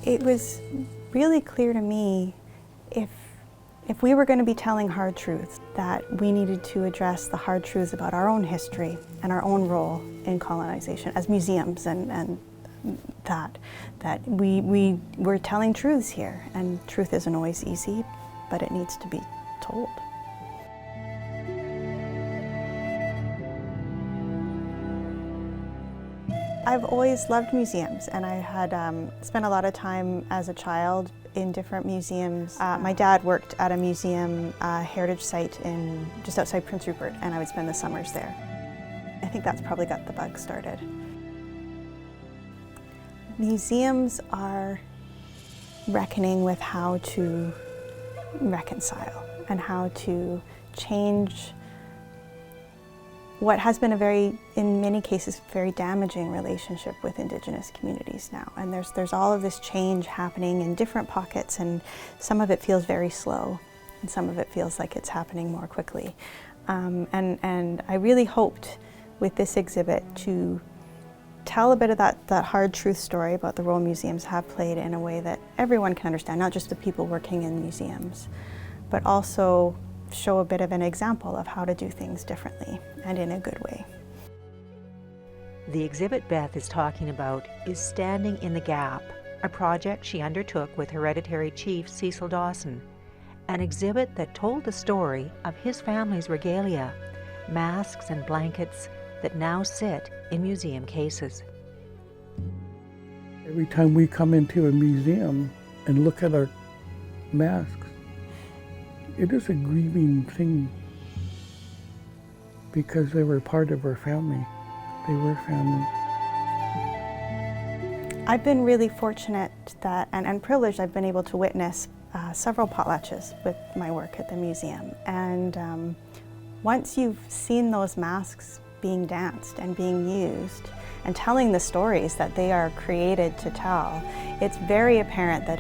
It was really clear to me if we were going to be telling hard truths, that we needed to address the hard truths about our own history and our own role in colonization as museums, and that we were telling truths here, and truth isn't always easy, but it needs to be told. I've always loved museums, and I had spent a lot of time as a child in different museums. My dad worked at a museum, heritage site just outside Prince Rupert, and I would spend the summers there. I think that's probably got the bug started. Museums are reckoning with how to reconcile and how to change what has been in many cases, very damaging relationship with Indigenous communities now. And there's all of this change happening in different pockets, and some of it feels very slow, and some of it feels like it's happening more quickly. And I really hoped with this exhibit to tell a bit of that hard truth story about the role museums have played in a way that everyone can understand, not just the people working in museums, but also show a bit of an example of how to do things differently and in a good way. The exhibit Beth is talking about is Standing in the Gap, a project she undertook with Hereditary Chief Cecil Dawson, an exhibit that told the story of his family's regalia, masks and blankets that now sit in museum cases. Every time we come into a museum and look at our masks, it is a grieving thing, because they were part of our family. They were family. I've been really fortunate that, and privileged, I've been able to witness several potlatches with my work at the museum. And once you've seen those masks being danced and being used and telling the stories that they are created to tell, it's very apparent that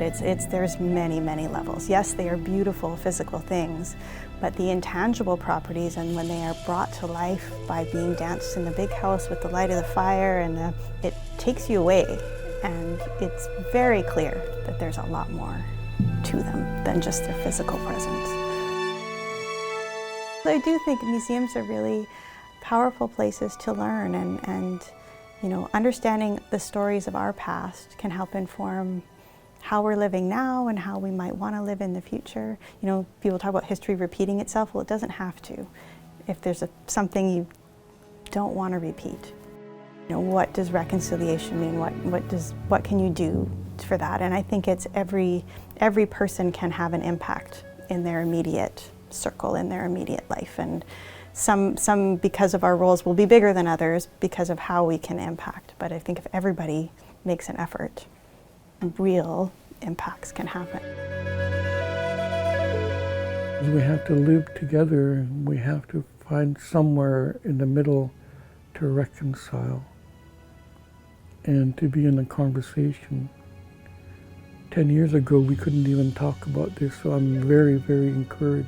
there's many, many levels. Yes, they are beautiful physical things, but the intangible properties, and when they are brought to life by being danced in the big house with the light of the fire, and it takes you away, and it's very clear that there's a lot more to them than just their physical presence. So I do think museums are really powerful places to learn, and you know, understanding the stories of our past can help inform how we're living now and how we might want to live in the future. You know, people talk about history repeating itself. Well, it doesn't have to. If there's something you don't want to repeat, you know, what does reconciliation mean? What can you do for that? And I think it's every person can have an impact in their immediate circle, in their immediate life, and some because of our roles will be bigger than others because of how we can impact. But I think if everybody makes an effort, real impacts can happen. We have to live together. We have to find somewhere in the middle to reconcile and to be in a conversation. 10 years ago, we couldn't even talk about this, so I'm very, very encouraged